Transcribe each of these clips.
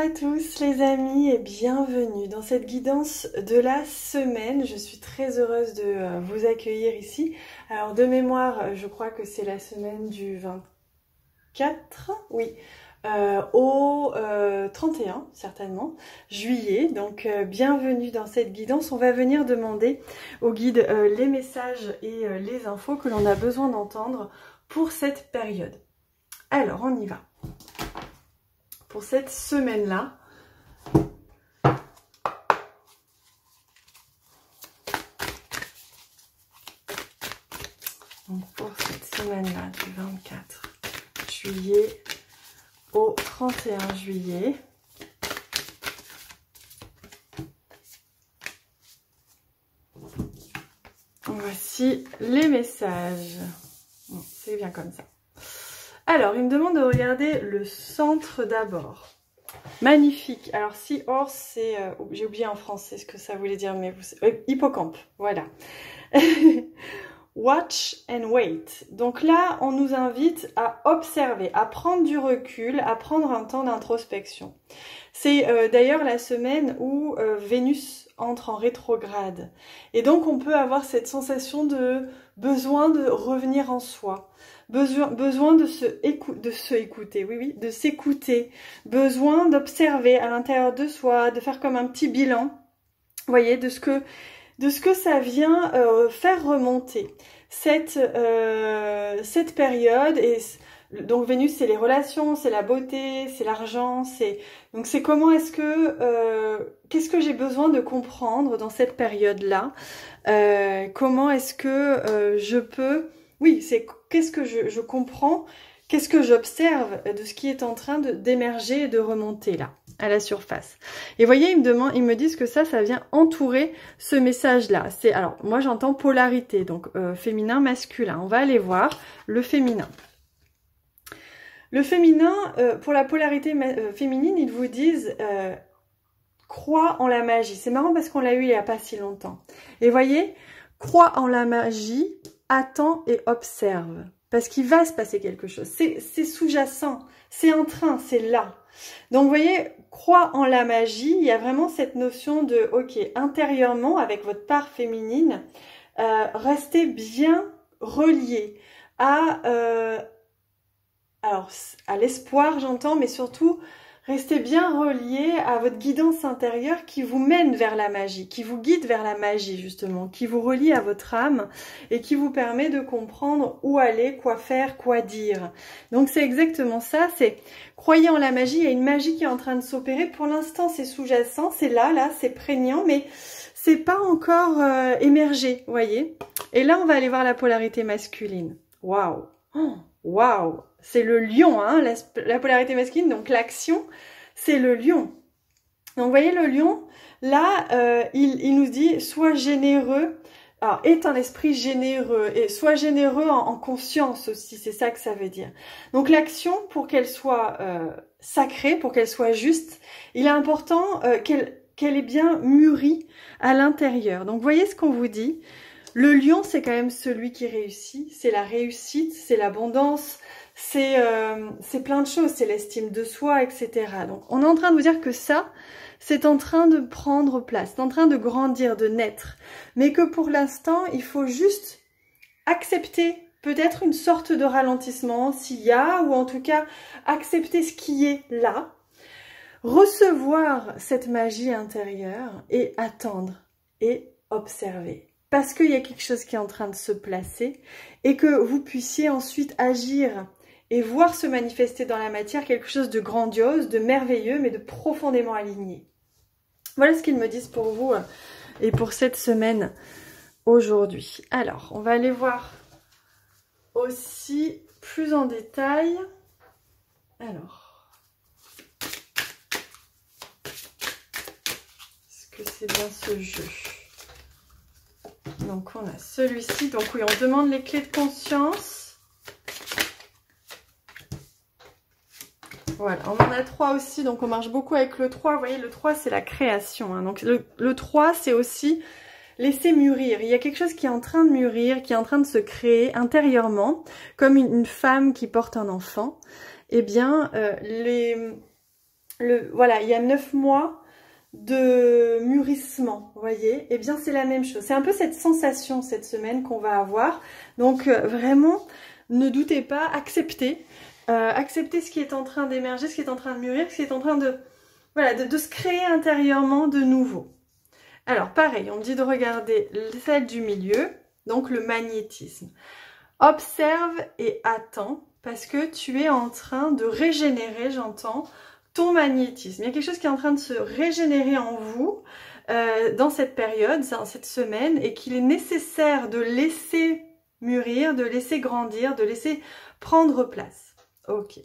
à tous les amis et bienvenue dans cette guidance de la semaine. Je suis très heureuse de vous accueillir ici. Alors de mémoire, je crois que c'est la semaine du 24, oui, au 31 certainement, juillet. Donc bienvenue dans cette guidance. On va venir demander au guide les messages et les infos que l'on a besoin d'entendre pour cette période. Alors on y va. Pour cette semaine-là, donc pour cette semaine-là du 24 juillet au 31 juillet, voici les messages. Bon, c'est bien comme ça. Alors, il me demande de regarder le centre d'abord. Magnifique. Alors, Sea Horse, c'est... j'ai oublié en français ce que ça voulait dire, mais vous... hippocampe, voilà. Watch and wait. Donc là, on nous invite à observer, à prendre du recul, à prendre un temps d'introspection. C'est d'ailleurs la semaine où Vénus entre en rétrograde. Et donc, on peut avoir cette sensation de besoin de revenir en soi. Besoin de s'écouter, oui, de s'écouter, besoin d'observer à l'intérieur de soi, de faire comme un petit bilan, vous voyez, de ce que ça vient faire remonter cette période. Et donc Vénus, c'est les relations, c'est la beauté, c'est l'argent, donc c'est comment est-ce que qu'est-ce que j'ai besoin de comprendre dans cette période-là, comment est-ce que je peux, oui, c'est qu'est-ce que je comprends, qu'est-ce que j'observe de ce qui est en train d'émerger et de remonter là, à la surface. Et voyez, ils me disent que ça vient entourer ce message-là. Alors, moi j'entends polarité, donc féminin, masculin. On va aller voir le féminin. Le féminin, pour la polarité féminine, ils vous disent crois en la magie. C'est marrant parce qu'on l'a eu il n'y a pas si longtemps. Et voyez, crois en la magie, attends et observe. Parce qu'il va se passer quelque chose. C'est sous-jacent, c'est en train, c'est là. Donc vous voyez, crois en la magie, il y a vraiment cette notion de, ok, intérieurement, avec votre part féminine, restez bien reliés à l'espoir, j'entends, mais surtout, restez bien reliés à votre guidance intérieure qui vous mène vers la magie, qui vous guide vers la magie justement, qui vous relie à votre âme et qui vous permet de comprendre où aller, quoi faire, quoi dire. Donc c'est exactement ça, c'est croyez en la magie, il y a une magie qui est en train de s'opérer. Pour l'instant c'est sous-jacent, c'est là, c'est prégnant, mais c'est pas encore émergé, vous voyez. Et là on va aller voir la polarité masculine. Waouh, waouh. C'est le lion, hein, la polarité masculine, donc l'action, c'est le lion. Donc vous voyez le lion, là, il nous dit, sois généreux, alors est un esprit généreux, et sois généreux en conscience aussi, c'est ça que ça veut dire. Donc l'action, pour qu'elle soit sacrée, pour qu'elle soit juste, il est important qu'elle ait bien mûri à l'intérieur. Donc vous voyez ce qu'on vous dit, le lion, c'est quand même celui qui réussit, c'est la réussite, c'est l'abondance, c'est plein de choses, c'est l'estime de soi, etc. Donc on est en train de vous dire que ça, c'est en train de prendre place, c'est en train de grandir, de naître. Mais que pour l'instant, il faut juste accepter peut-être une sorte de ralentissement s'il y a, ou en tout cas accepter ce qui est là, recevoir cette magie intérieure et attendre et observer. Parce qu'il y a quelque chose qui est en train de se placer et que vous puissiez ensuite agir et voir se manifester dans la matière quelque chose de grandiose, de merveilleux, mais de profondément aligné. Voilà ce qu'ils me disent pour vous et pour cette semaine aujourd'hui. Alors, on va aller voir aussi plus en détail. Alors, est-ce que c'est bien ce jeu ? Donc, on a celui-ci. Donc, oui, on demande les clés de conscience. Voilà, on en a 3 aussi, donc on marche beaucoup avec le 3. Vous voyez, le 3, c'est la création. Hein. Donc le 3, c'est aussi laisser mûrir. Il y a quelque chose qui est en train de mûrir, qui est en train de se créer intérieurement, comme une femme qui porte un enfant. Eh bien, voilà, il y a 9 mois de mûrissement, vous voyez, et bien c'est la même chose. C'est un peu cette sensation cette semaine qu'on va avoir. Donc vraiment, ne doutez pas, acceptez ce qui est en train d'émerger, ce qui est en train de mûrir, ce qui est en train de, voilà, de se créer intérieurement de nouveau. Alors pareil, on me dit de regarder celle du milieu, donc le magnétisme. Observe et attends, parce que tu es en train de régénérer, j'entends, ton magnétisme. Il y a quelque chose qui est en train de se régénérer en vous dans cette période, dans cette semaine, et qu'il est nécessaire de laisser mûrir, de laisser grandir, de laisser prendre place. Ok.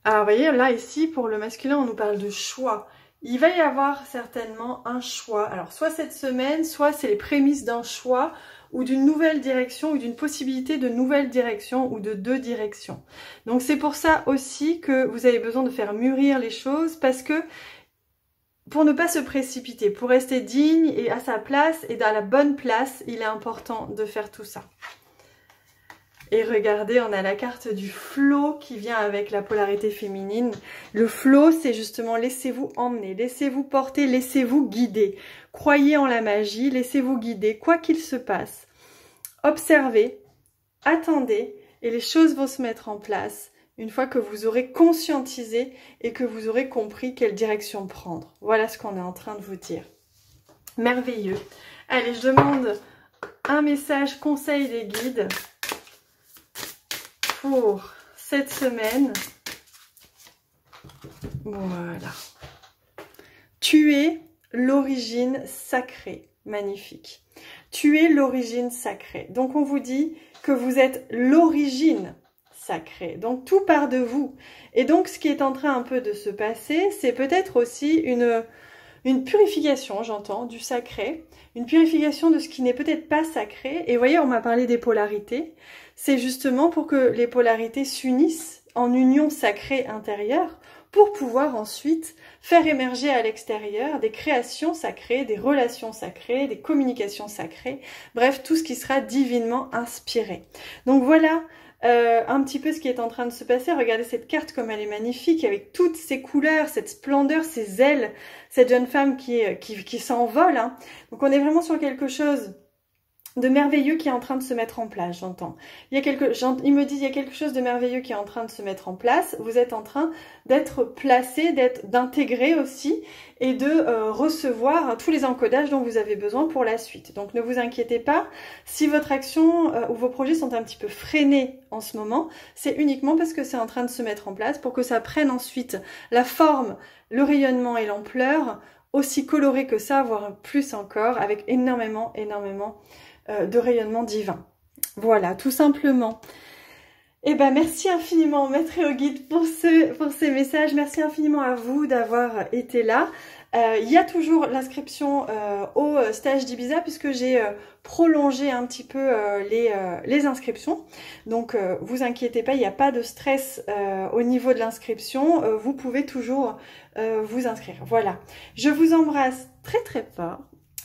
Alors, vous voyez, là, ici, pour le masculin, on nous parle de choix. Il va y avoir certainement un choix. Alors, soit cette semaine, soit c'est les prémices d'un choix ou d'une nouvelle direction ou d'une possibilité de nouvelle direction ou de 2 directions. Donc, c'est pour ça aussi que vous avez besoin de faire mûrir les choses parce que pour ne pas se précipiter, pour rester digne et à sa place et dans la bonne place, il est important de faire tout ça. Et regardez, on a la carte du flow qui vient avec la polarité féminine. Le flow, c'est justement laissez-vous emmener, laissez-vous porter, laissez-vous guider. Croyez en la magie, laissez-vous guider, quoi qu'il se passe. Observez, attendez, et les choses vont se mettre en place une fois que vous aurez conscientisé et que vous aurez compris quelle direction prendre. Voilà ce qu'on est en train de vous dire. Merveilleux. Allez, je demande un message conseil des guides pour cette semaine. Voilà. Tu es l'origine sacrée. Magnifique. Tu es l'origine sacrée. Donc on vous dit que vous êtes l'origine sacrée. Donc tout part de vous. Et donc ce qui est en train un peu de se passer, c'est peut-être aussi une purification, j'entends, du sacré. Une purification de ce qui n'est peut-être pas sacré. Et vous voyez, on m'a parlé des polarités. C'est justement pour que les polarités s'unissent en union sacrée intérieure pour pouvoir ensuite faire émerger à l'extérieur des créations sacrées, des relations sacrées, des communications sacrées, bref, tout ce qui sera divinement inspiré. Donc voilà un petit peu ce qui est en train de se passer. Regardez cette carte comme elle est magnifique, avec toutes ces couleurs, cette splendeur, ces ailes, cette jeune femme qui s'envole. Hein. Donc on est vraiment sur quelque chose de merveilleux qui est en train de se mettre en place, j'entends. Il me dit, il y a quelque chose de merveilleux qui est en train de se mettre en place. Vous êtes en train d'être placé, d'intégrer aussi et de recevoir tous les encodages dont vous avez besoin pour la suite. Donc ne vous inquiétez pas, si votre action ou vos projets sont un petit peu freinés en ce moment, c'est uniquement parce que c'est en train de se mettre en place pour que ça prenne ensuite la forme, le rayonnement et l'ampleur aussi coloré que ça, voire plus encore, avec énormément de rayonnement divin. Voilà, tout simplement. Eh ben, merci infiniment, Maître et au guide, pour ces messages. Merci infiniment à vous d'avoir été là. Il y a toujours l'inscription au stage d'Ibiza puisque j'ai prolongé un petit peu les inscriptions. Donc, vous inquiétez pas, il n'y a pas de stress au niveau de l'inscription. Vous pouvez toujours vous inscrire. Voilà. Je vous embrasse très très fort.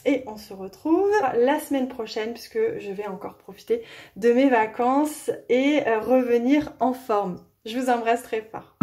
Et on se retrouve la semaine prochaine puisque je vais encore profiter de mes vacances et revenir en forme. Je vous embrasse très fort.